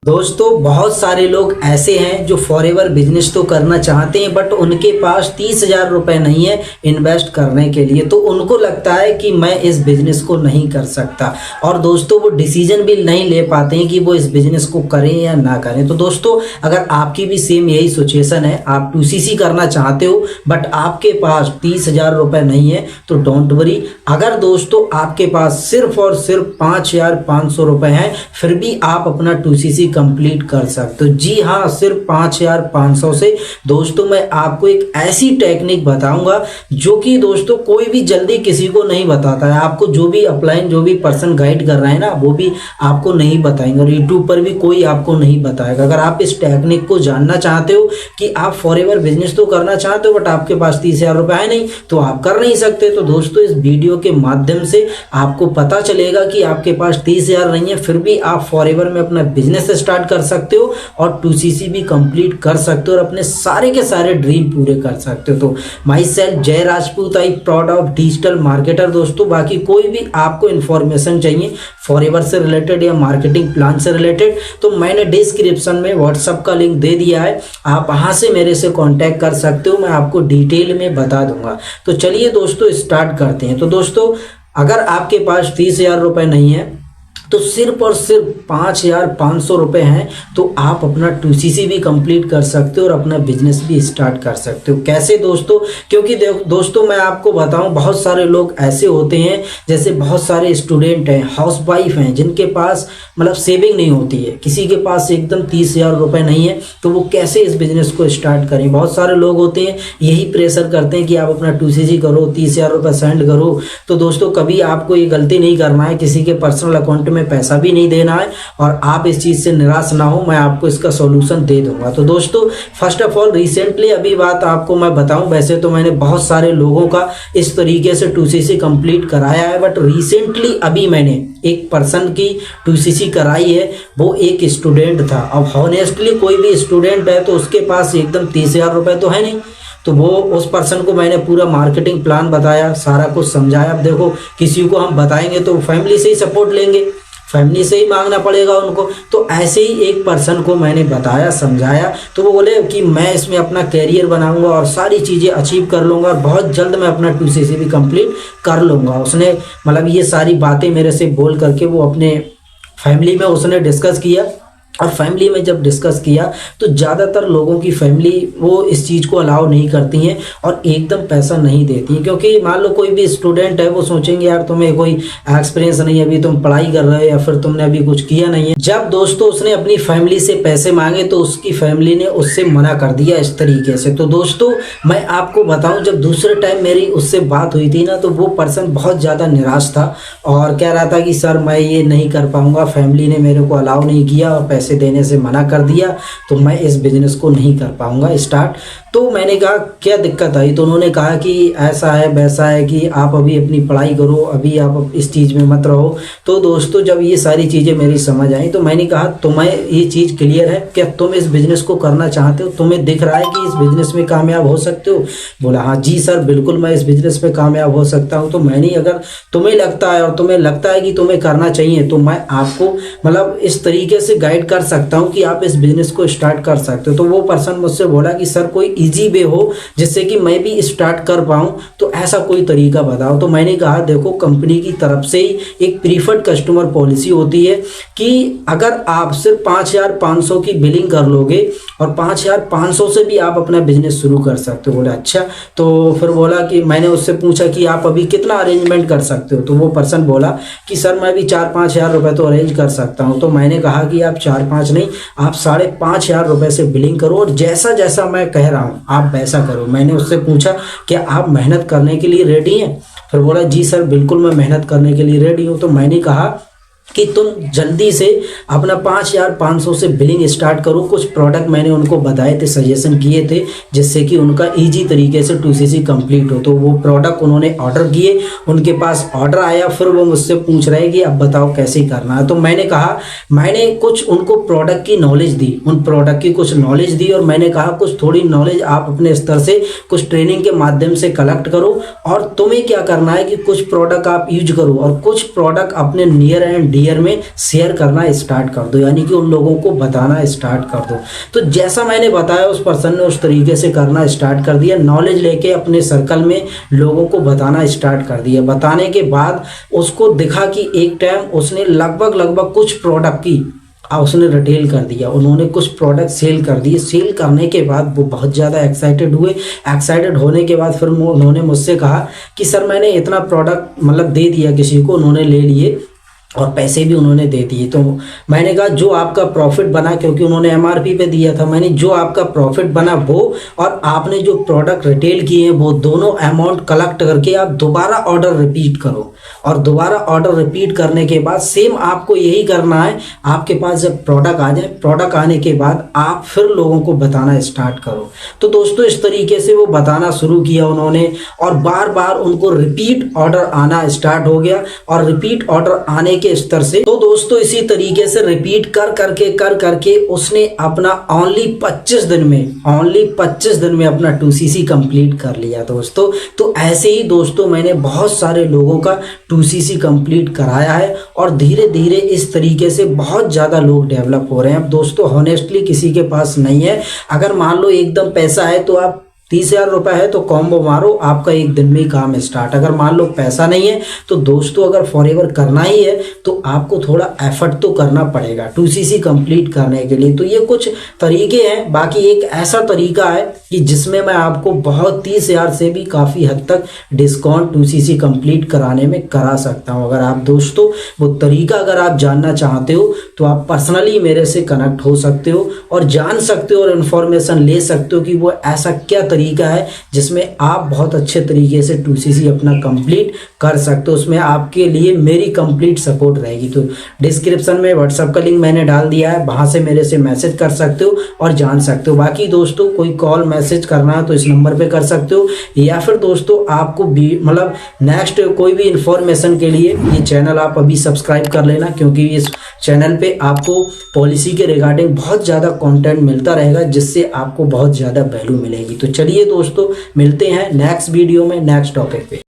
दोस्तों बहुत सारे लोग ऐसे हैं जो फॉरएवर बिजनेस तो करना चाहते हैं बट उनके पास 30,000 रुपए नहीं है इन्वेस्ट करने के लिए। तो उनको लगता है कि मैं इस बिजनेस को नहीं कर सकता और दोस्तों वो डिसीजन भी नहीं ले पाते हैं कि वो इस बिजनेस को करें या ना करें। तो दोस्तों अगर आपकी भी सेम यही सिचुएशन है, आप 2CC करना चाहते हो बट आपके पास 30,000 रुपए नहीं है तो डोंट वरी। अगर दोस्तों आपके पास सिर्फ और सिर्फ 5,500 रुपए हैं फिर भी आप अपना 2CC कंप्लीट कर सकते हो। जी हाँ, सिर्फ 5,500 से दोस्तों मैं आपको एक ऐसी टेक्निक बताऊंगा जो कि दोस्तों कोई भी जल्दी किसी को नहीं बताता है। आपको जो भी अपलाइन जो भी पर्सन गाइड कर रहा है ना वो भी आपको नहीं बताएंगे और यूट्यूब पर भी कोई आपको नहीं बताएगा। अगर आप इस टेक्निक को जानना चाहते हो कि आप फॉरएवर बिजनेस तो करना चाहते हो बट आपके पास 30,000 रुपए है नहीं तो आप कर नहीं सकते, तो दोस्तों इस वीडियो के माध्यम से आपको पता चलेगा कि आपके पास 30,000 नहीं है फिर भी आप फॉरएवर में अपना बिजनेस स्टार्ट कर सकते हो और 2CC भी कंप्लीट कर सकते हो और अपने सारे के सारे ड्रीम पूरे कर सकते हो। तो माई सेल्फ जय Rajput, I proud of digital marketer. दोस्तों बाकी कोई भी आपको इन्फॉर्मेशन चाहिए फॉरएवर से रिलेटेड या मार्केटिंग प्लान से रिलेटेड तो मैंने डिस्क्रिप्शन में व्हाट्सएप का लिंक दे दिया है, आप वहां से मेरे से कांटेक्ट कर सकते हो, मैं आपको डिटेल में बता दूंगा। तो चलिए दोस्तों स्टार्ट करते हैं। तो दोस्तों अगर आपके पास 30,000 रुपए नहीं है तो सिर्फ और सिर्फ 5,500 रुपए हैं तो आप अपना 2CC भी कंप्लीट कर सकते हो और अपना बिजनेस भी स्टार्ट कर सकते हो। कैसे दोस्तों? क्योंकि दोस्तों मैं आपको बताऊं बहुत सारे लोग ऐसे होते हैं, जैसे बहुत सारे स्टूडेंट हैं, हाउसवाइफ हैं जिनके पास मतलब सेविंग नहीं होती है, किसी के पास एकदम 30,000 रुपए नहीं है तो वो कैसे इस बिजनेस को स्टार्ट करें। बहुत सारे लोग होते हैं यही प्रेशर करते हैं कि आप अपना 2CC करो, 30,000 रुपये सेंड करो। तो दोस्तों कभी आपको ये गलती नहीं करना है, किसी के पर्सनल अकाउंट में पैसा भी नहीं देना है और आप इस चीज से निराश ना हो, मैं आपको इसका सॉल्यूशन दे दूंगा। तो दोस्तों फर्स्ट ऑफ ऑल रिसेंटली अभी बात आपको मैं बताऊं, वैसे तो मैंने बहुत सारे लोगों का इस तरीके से 2CC कंप्लीट कराया है बट रिसेंटली अभी मैंने एक पर्सन की 2CC कराई है, वो एक स्टूडेंट था। अब हॉनेस्टली कोई भी स्टूडेंट है तो उसके पास एकदम 30,000 रुपए तो है नहीं, तो वो उस पर्सन को मैंने पूरा मार्केटिंग प्लान बताया, सारा कुछ समझाया। अब देखो किसी को हम बताएंगे तो फैमिली से ही सपोर्ट लेंगे, फैमिली से ही मांगना पड़ेगा उनको। तो ऐसे ही एक पर्सन को मैंने बताया, समझाया, तो वो बोले कि मैं इसमें अपना कैरियर बनाऊंगा और सारी चीज़ें अचीव कर लूँगा और बहुत जल्द मैं अपना 2CC भी कंप्लीट कर लूँगा। उसने मतलब ये सारी बातें मेरे से बोल करके वो अपने फैमिली में उसने डिस्कस किया और फैमिली में जब डिस्कस किया तो ज़्यादातर लोगों की फैमिली वो इस चीज़ को अलाउ नहीं करती हैं और एकदम पैसा नहीं देती हैं, क्योंकि मान लो कोई भी स्टूडेंट है वो सोचेंगे यार तुम्हें कोई एक्सपीरियंस नहीं है, अभी तुम पढ़ाई कर रहे हो या फिर तुमने अभी कुछ किया नहीं है। जब दोस्तों उसने अपनी फैमिली से पैसे मांगे तो उसकी फैमिली ने उससे मना कर दिया इस तरीके से। तो दोस्तों मैं आपको बताऊँ, जब दूसरे टाइम मेरी उससे बात हुई थी ना तो वो पर्सन बहुत ज़्यादा निराश था और कह रहा था कि सर मैं ये नहीं कर पाऊँगा, फैमिली ने मेरे को अलाउ नहीं किया और पैसे देने से मना कर दिया तो मैं इस बिजनेस को नहीं कर पाऊंगा स्टार्ट। तो मैंने कहा क्या दिक्कत आई? तो उन्होंने कहा कि ऐसा है वैसा है कि आप अभी अपनी पढ़ाई करो, अभी आप इस चीज़ में मत रहो। तो दोस्तों जब ये सारी चीज़ें मेरी समझ आई तो मैंने कहा तुम्हें ये चीज़ क्लियर है क्या, तुम इस बिजनेस को करना चाहते हो, तुम्हें दिख रहा है कि इस बिजनेस में कामयाब हो सकते हो? बोला हाँ जी सर बिल्कुल मैं इस बिजनेस में कामयाब हो सकता हूँ। तो मैंने अगर तुम्हें लगता है और तुम्हें लगता है कि तुम्हें करना चाहिए तो मैं आपको मतलब इस तरीके से गाइड कर सकता हूँ कि आप इस बिजनेस को स्टार्ट कर सकते हो। तो वो पर्सन मुझसे बोला कि सर कोई इजी वे हो जिससे कि मैं भी स्टार्ट कर पाऊँ, तो ऐसा कोई तरीका बताओ। तो मैंने कहा देखो कंपनी की तरफ से ही एक प्रीफर्ड कस्टमर पॉलिसी होती है कि अगर आप सिर्फ 5,500 की बिलिंग कर लोगे और 5,500 से भी आप अपना बिजनेस शुरू कर सकते हो। बोला अच्छा। तो फिर बोला कि मैंने उससे पूछा कि आप अभी कितना अरेंजमेंट कर सकते हो? तो वो पर्सन बोला कि सर मैं भी 4-5 हज़ार रुपये तो अरेंज कर सकता हूँ। तो मैंने कहा कि आप 4-5 नहीं, आप 5,500 रुपये से बिलिंग करो और जैसा जैसा मैं कह रहा हूँ आप वैसा करो। मैंने उससे पूछा क्या आप मेहनत करने के लिए रेडी हैं? फिर बोला जी सर बिल्कुल मैं मेहनत करने के लिए रेडी हूँ। तो मैंने कहा कि तुम जल्दी से अपना 5,500 से बिलिंग स्टार्ट करो। कुछ प्रोडक्ट मैंने उनको बताए थे, सजेशन किए थे जिससे कि उनका इजी तरीके से 2CC कंप्लीट हो। तो वो प्रोडक्ट उन्होंने ऑर्डर किए, उनके पास ऑर्डर आया, फिर वो मुझसे पूछ रहे हैं कि अब बताओ कैसे करना है। तो मैंने कहा मैंने कुछ उनको प्रोडक्ट की नॉलेज दी, उन प्रोडक्ट की कुछ नॉलेज दी और मैंने कहा कुछ थोड़ी नॉलेज आप अपने स्तर से कुछ ट्रेनिंग के माध्यम से कलेक्ट करो और तुम्हें क्या करना है कि कुछ प्रोडक्ट आप यूज करो और कुछ प्रोडक्ट अपने नियर एंड मीडिया में शेयर करना स्टार्ट कर दो, यानी कि उन लोगों को बताना स्टार्ट कर दो। तो जैसा मैंने बताया उस पर्सन ने उस तरीके से करना स्टार्ट कर दिया, नॉलेज लेके अपने सर्कल में लोगों को बताना स्टार्ट कर दिया। बताने के बाद उसको दिखा कि एक टाइम उसने लगभग कुछ प्रोडक्ट की उसने रिटेल कर दिया, उन्होंने कुछ प्रोडक्ट सेल कर दिए। सेल करने के बाद वो बहुत ज़्यादा एक्साइटेड हुए। एक्साइटेड होने के बाद फिर उन्होंने मुझसे कहा कि सर मैंने इतना प्रोडक्ट मतलब दे दिया किसी को, उन्होंने ले लिए और पैसे भी उन्होंने दे दिए। तो मैंने कहा जो आपका प्रॉफिट बना, क्योंकि उन्होंने एमआरपी पे दिया था, मैंने जो आपका प्रॉफिट बना वो और आपने जो प्रोडक्ट रिटेल किए हैं वो दोनों अमाउंट कलेक्ट करके आप दोबारा ऑर्डर रिपीट करो, और दोबारा ऑर्डर रिपीट करने के बाद सेम आपको यही करना है। आपके पास जब प्रोडक्ट आ जाए, प्रोडक्ट आने के बाद आप फिर लोगों को बताना स्टार्ट करो। तो दोस्तों इस तरीके से वो बताना शुरू किया उन्होंने, और बार बार उनको रिपीट ऑर्डर आना स्टार्ट हो गया, और रिपीट ऑर्डर आने के स्तर से तो दोस्तों इसी तरीके से रिपीट कर करके उसने अपना ओनली 25 दिन में अपना 2cc कंप्लीट कर लिया दोस्तों। तो ऐसे ही दोस्तों मैंने बहुत सारे लोगों का 2cc कंप्लीट कराया है, और धीरे धीरे इस तरीके से बहुत ज़्यादा लोग डेवलप हो रहे हैं। अब दोस्तों हॉनेस्टली किसी के पास नहीं है, अगर मान लो एकदम पैसा है तो आप 30,000 रुपये है तो कॉम्बो मारो, आपका एक दिन में ही काम स्टार्ट। अगर मान लो पैसा नहीं है तो दोस्तों अगर फॉरएवर करना ही है तो आपको थोड़ा एफर्ट तो करना पड़ेगा 2cc कंप्लीट करने के लिए। तो ये कुछ तरीके हैं, बाकी एक ऐसा तरीका है कि जिसमें मैं आपको बहुत 30,000 से भी काफ़ी हद तक डिस्काउंट 2cc कंप्लीट कराने में करा सकता हूँ। अगर आप दोस्तों वो तरीका अगर आप जानना चाहते हो तो आप पर्सनली मेरे से कनेक्ट हो सकते हो और जान सकते हो और इन्फॉर्मेशन ले सकते हो कि वो ऐसा क्या तरीका है जिसमें आप बहुत अच्छे तरीके से 2cc अपना कंप्लीट कर सकते हो। उसमें आपके लिए मेरी कंप्लीट सपोर्ट रहेगी। तो डिस्क्रिप्शन में व्हाट्सएप का लिंक मैंने डाल दिया है, वहां से मेरे से मैसेज कर सकते हो और जान सकते हो। बाकी दोस्तों कोई कॉल मैसेज करना है तो इस नंबर पे कर सकते हो, या फिर दोस्तों आपको मतलब नेक्स्ट कोई भी इंफॉर्मेशन के लिए ये चैनल आप अभी सब्सक्राइब कर लेना, क्योंकि इस चैनल पे आपको पॉलिसी के रिगार्डिंग बहुत ज़्यादा कंटेंट मिलता रहेगा जिससे आपको बहुत ज़्यादा वैल्यू मिलेगी। तो चलिए दोस्तों मिलते हैं नेक्स्ट वीडियो में नेक्स्ट टॉपिक पे।